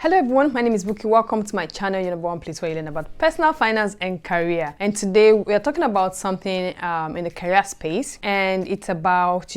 Hello everyone, my name is Buki. Welcome to my channel, your number one place where you learn about personal finance and career. And today we are talking about something in the career space, and it's about,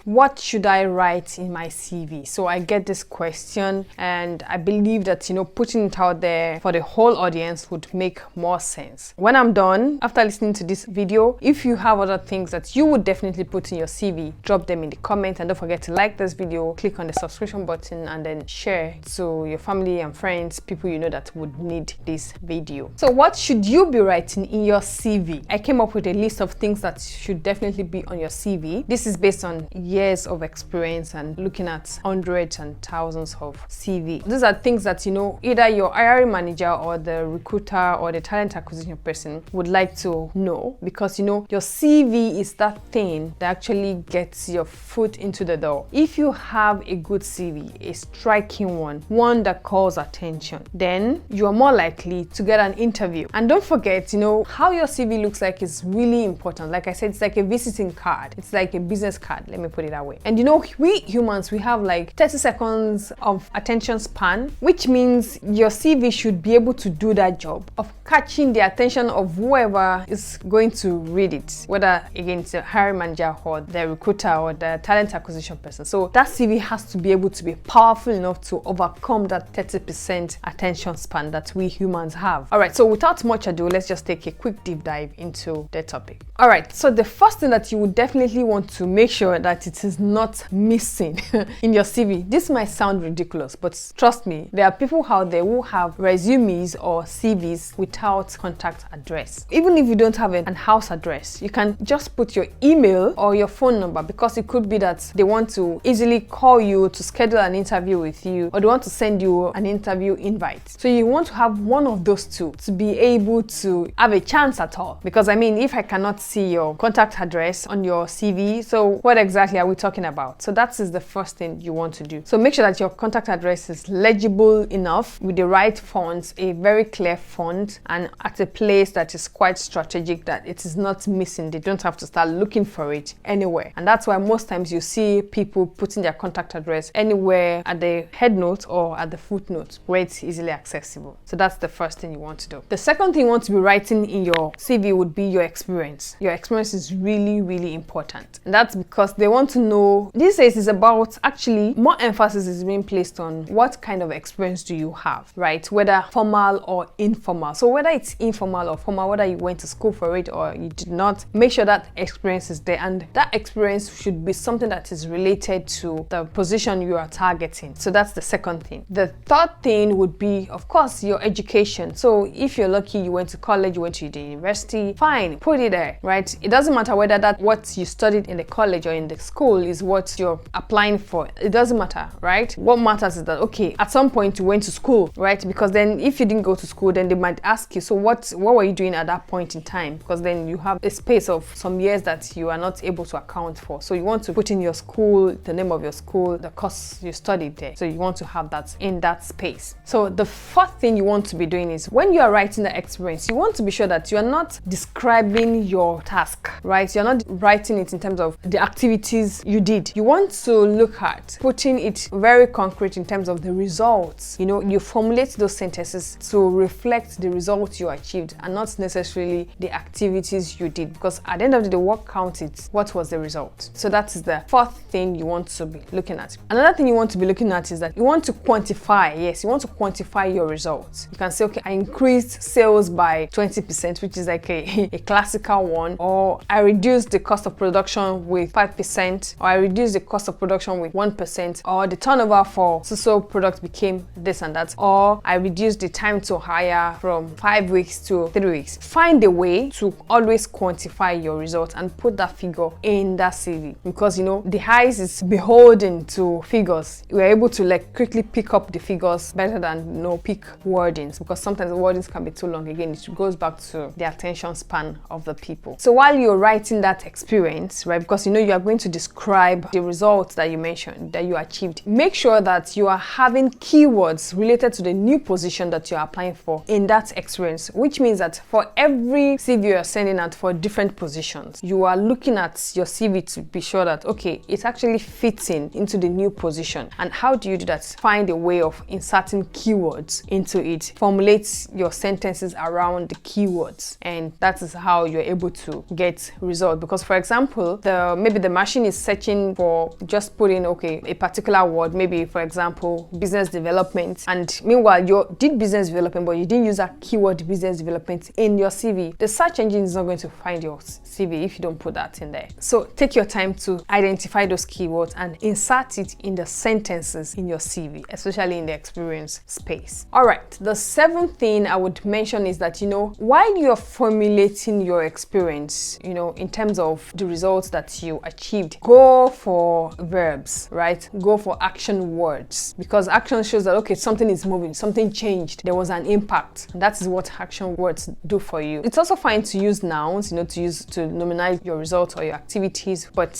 what should I write in my CV? So I get this question, and I believe that, putting it out there for the whole audience would make more sense. When I'm done, after listening to this video, if you have other things that you would definitely put in your CV, drop them in the comments, and don't forget to like this video, click on the subscription button, and then share to your family and friends, people you know that would need this video. So what should you be writing in your CV? I came up with a list of things that should definitely be on your CV. This is based on years of experience and looking at hundreds and thousands of CV. These are things that either your hiring manager or the recruiter or the talent acquisition person would like to know, because your CV is that thing that actually gets your foot into the door. If you have a good CV, a striking one that calls attention, then you are more likely to get an interview. And don't forget, how your CV looks like is really important. Like I said, it's like a visiting card. It's like a business card, let me put it that way. And we humans, we have like 30 seconds of attention span, which means your CV should be able to do that job of catching the attention of whoever is going to read it, whether again it's the hiring manager or the recruiter or the talent acquisition person. So that CV has to be able to be powerful enough to overcome that 30% attention span that we humans have. All right, so without much ado, let's just take a quick deep dive into the topic. All right, so the first thing that you would definitely want to make sure that it is not missing in your CV. This might sound ridiculous, but trust me, there are people out there who have resumes or CVs without contact address. Even if you don't have an house address, you can just put your email or your phone number, because it could be that they want to easily call you to schedule an interview with you, or they want to send you an interview invite. So you want to have one of those two to be able to have a chance at all. Because if I cannot see your contact address on your CV, so what exactly are we talking about? So that is the first thing you want to do. So make sure that your contact address is legible enough with the right fonts, a very clear font, and at a place that is quite strategic, that it is not missing. They don't have to start looking for it anywhere. And that's why most times you see people putting their contact address anywhere at the head note or at the footnote where it's easily accessible. So that's the first thing you want to do. The second thing you want to be writing in your CV would be your experience. Your experience is really, really important. And that's because they want to know, these days is about, actually more emphasis is being placed on what kind of experience do you have, right? Whether formal or informal. So whether it's informal or formal, whether you went to school for it or you did not, make sure that experience is there. And that experience should be something that is related to the position you are targeting. So that's the second thing. The third thing would be, of course, your education. So if you're lucky, you went to college, you went to the university, fine, put it there, right? It doesn't matter whether that what you studied in the college or in the school is what you're applying for. It doesn't matter, right? What matters is that, okay, at some point you went to school, right? Because then if you didn't go to school, then they might ask you, so what were you doing at that point in time? Because then you have a space of some years that you are not able to account for. So you want to put in your school, the name of your school, the course you studied there. So you want to have that in that space. So the fourth thing you want to be doing is, when you are writing the experience, you want to be sure that you are not describing your task, right? You're not writing it in terms of the activities you did. You want to look at putting it very concrete in terms of the results. You formulate those sentences to reflect the results you achieved and not necessarily the activities you did, because at the end of the day, what counts is what was the result. So that is the fourth thing you want to be looking at. Another thing you want to be looking at is that you want to quantify. Yes, you want to quantify your results. You can say, okay, I increased sales by 20%, which is like a classical one, or I reduced the cost of production with 5%, or I reduced the cost of production with 1%, or the turnover for so product became this and that, or I reduced the time to hire from 5 weeks to 3 weeks. Find a way to always quantify your results and put that figure in that CV, because the eyes is beholden to figures. We're able to quickly pick up the figures better than pick wordings, because sometimes the wordings can be too long. Again, it goes back to the attention span of the people. So while you're writing that experience, right, because you are going to describe the results that you mentioned that you achieved, make sure that you are having keywords related to the new position that you're applying for in that experience, which means that for every CV you're sending out for different positions, you are looking at your CV to be sure that, okay, it's actually fitting into the new position. And how do you do that? Find a way of inserting keywords into it. Formulate your sentences around the keywords, and that is how you're able to get results. Because for example, maybe the machine is searching for just putting a particular word, maybe for example business development, and meanwhile you did business development but you didn't use that keyword business development in your CV. The search engine is not going to find your CV if you don't put that in there. So take your time to identify those keywords and insert it in the sentences in your CV, especially in the experience space. All right, the seventh thing I would mention is that, while you're formulating your experience, in terms of the results that you achieved, go for verbs, right? Go for action words, because action shows that, okay, something is moving, something changed, there was an impact. That is what action words do for you. It's also fine to use nouns, to nominate your results or your activities, but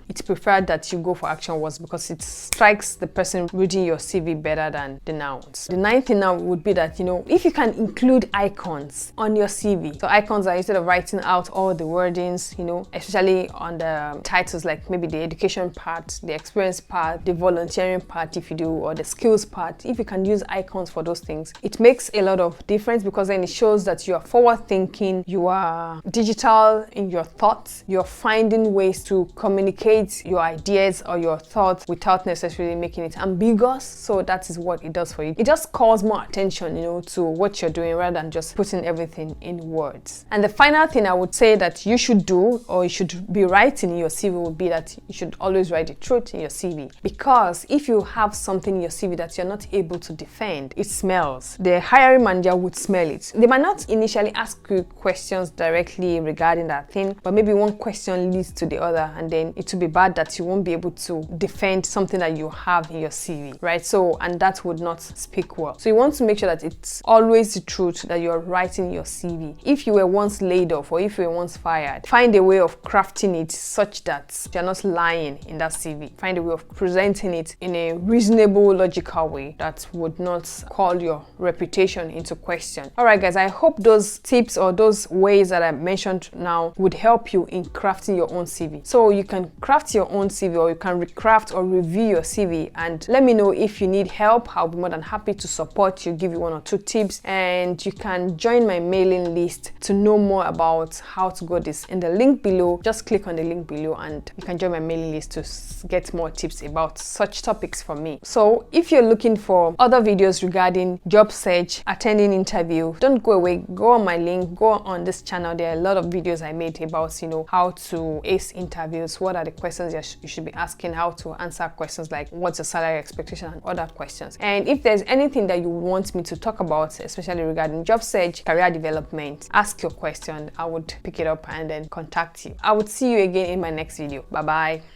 it's preferred that you go for action words because it strikes the person reading your CV better than the nouns. The ninth thing now would be that, if you can include icons on your CV. So icons are, instead of writing out all the wordings, especially on the titles, like maybe the education part, the experience part, the volunteering part if you do, or the skills part, if you can use icons for those things, it makes a lot of difference, because then it shows that you are forward thinking, you are digital in your thoughts, you're finding ways to communicate your ideas or your thoughts without necessarily making it ambiguous. So that is what it does for you. It just calls more attention, to what you're doing rather than just putting everything in words. And the final thing I would say that you should do, or you should be writing in your CV, would be that you should always write the truth in your CV. Because if you have something in your CV that you're not able to defend, it smells. The hiring manager would smell it. They might not initially ask you questions directly regarding that thing, but maybe one question leads to the other, and then it will be bad that you won't be able to defend something that you have in your CV, right? So, and that would not speak well. So you want to make sure that it's always the truth that you're writing in your CV. If you were once laid off, or if you were once fired, find a way of crafting it such that you're not lying in that CV. Find a way of presenting it in a reasonable, logical way that would not call your reputation into question. All right, guys, I hope those tips or those ways that I mentioned now would help you in crafting your own CV. So you can craft your own CV, or you can recraft or review your CV, and let me know if you need help. I'll be more than happy to support you, give you 1 or 2 tips, and you can join my mailing list to know more about how to go this in the link below. Just click on the link below and you can join my mailing list to get more tips about such topics from me. So if you're looking for other videos regarding job search, attending interview, don't go away. Go on my link, go on this channel. There are a lot of videos I made about how to ace interviews, what are the questions you should be asking, how to answer questions like what's your salary expectation, and other questions. And if there's anything that you want me to talk about, especially regarding job search, career development, ask your question. I would pick it up and then contact you. I would see you again in my next video. Bye bye.